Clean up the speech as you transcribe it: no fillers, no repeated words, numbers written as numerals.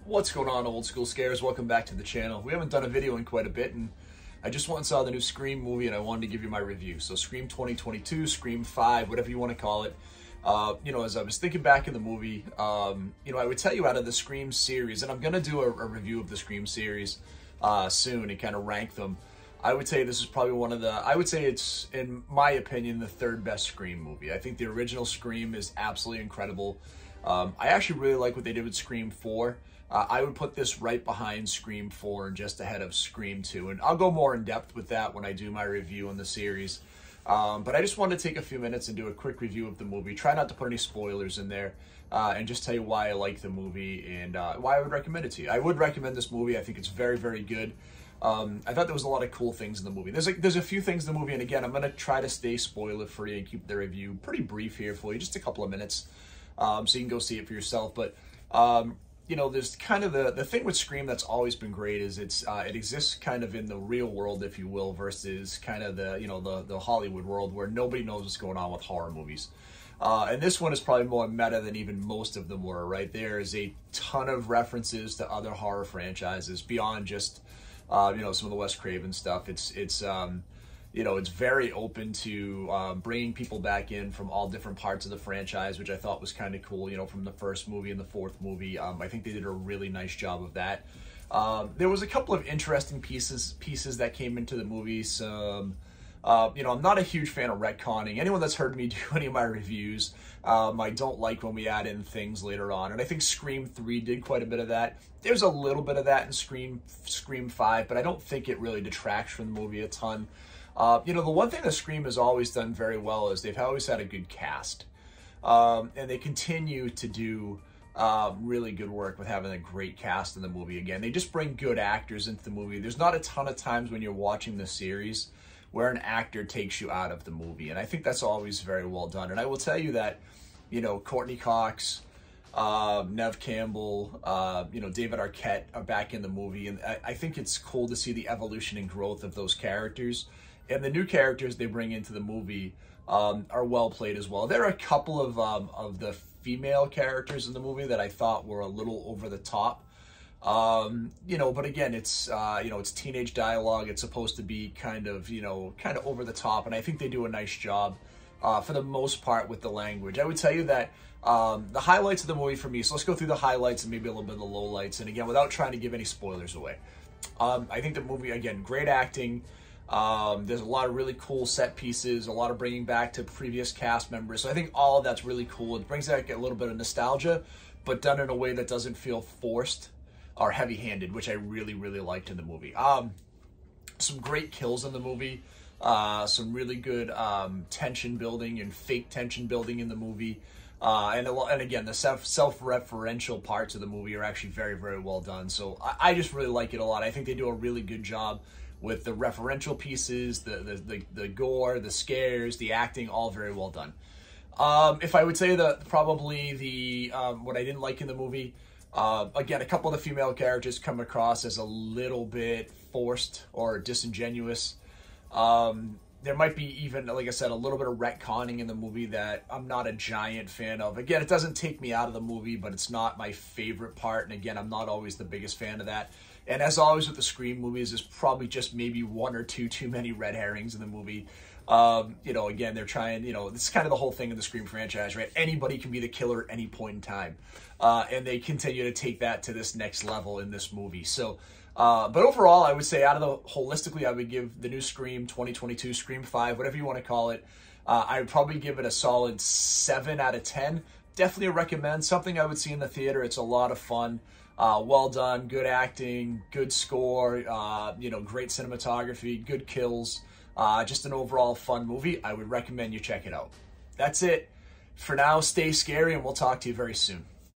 What's going on, old school scares? Welcome back to the channel. We haven't done a video in quite a bit, and I just went and saw the new Scream movie, and I wanted to give you my review. So Scream 2022, Scream 5, whatever you want to call it. As I was thinking back in the movie, I would tell you out of the Scream series, and I'm going to do a review of the Scream series soon and kind of rank them. I would say this is probably I would say it's, in my opinion, the third best Scream movie. I think the original Scream is absolutely incredible. I actually really like what they did with Scream 4. I would put this right behind Scream 4 and just ahead of Scream 2. And I'll go more in depth with that when I do my review on the series. But I just wanted to take a few minutes and do a quick review of the movie. Try not to put any spoilers in there. And just tell you why I like the movie and why I would recommend it to you. I would recommend this movie. I think it's very, very good. I thought there was a lot of cool things in the movie. There's a few things in the movie, and again, I'm going to try to stay spoiler-free and keep the review pretty brief here for you, just a couple of minutes, so you can go see it for yourself. But there's kind of the thing with Scream that's always been great is it exists kind of in the real world, if you will, versus kind of the Hollywood world where nobody knows what's going on with horror movies. And this one is probably more meta than even most of them were, right? There is a ton of references to other horror franchises beyond just some of the Wes Craven stuff. It's very open to bringing people back in from all different parts of the franchise, which I thought was kind of cool, from the first movie and the fourth movie. I think they did a really nice job of that. There was a couple of interesting pieces that came into the movie. I'm not a huge fan of retconning. Anyone that's heard me do any of my reviews, I don't like when we add in things later on. And I think Scream 3 did quite a bit of that. There's a little bit of that in Scream 5, but I don't think it really detracts from the movie a ton. The one thing that Scream has always done very well is they've always had a good cast. And they continue to do really good work with having a great cast in the movie. Again, they just bring good actors into the movie. There's not a ton of times when you're watching the series where an actor takes you out of the movie. And I think that's always very well done. And I will tell you that, Courtney Cox, Nev Campbell, David Arquette are back in the movie. And I think it's cool to see the evolution and growth of those characters. And the new characters they bring into the movie are well played as well. There are a couple of the female characters in the movie that I thought were a little over the top. But again, it's teenage dialogue. It's supposed to be kind of over the top. And I think they do a nice job for the most part with the language. I would tell you that the highlights of the movie for me, so let's go through the highlights and maybe a little bit of the lowlights. And again, without trying to give any spoilers away. I think the movie, again, great acting. There's a lot of really cool set pieces, a lot of bringing back to previous cast members. So I think all of that's really cool. It brings back a little bit of nostalgia, but done in a way that doesn't feel forced or heavy-handed, which I really, really liked in the movie. Some great kills in the movie. Some really good tension building and fake tension building in the movie. And again, the self-referential parts of the movie are actually very, very well done. So I just really like it a lot. I think they do a really good job with the referential pieces, the gore, the scares, the acting, all very well done. If I would say that probably what I didn't like in the movie, again, a couple of the female characters come across as a little bit forced or disingenuous. There might be even, like I said, a little bit of retconning in the movie that I'm not a giant fan of. Again, it doesn't take me out of the movie, but it's not my favorite part. And again, I'm not always the biggest fan of that. And as always with the Scream movies, there's probably just maybe one or two too many red herrings in the movie. Again, they're trying, this is kind of the whole thing in the Scream franchise, right? Anybody can be the killer at any point in time. And they continue to take that to this next level in this movie. So, but overall, I would say holistically, I would give the new Scream 2022, Scream 5, whatever you want to call it, I would probably give it a solid 7 out of 10. Definitely a recommend. Something I would see in the theater. It's a lot of fun. Well done, good acting, good score, great cinematography, good kills. Just an overall fun movie. I would recommend you check it out. That's it. For now, stay scary, and we'll talk to you very soon.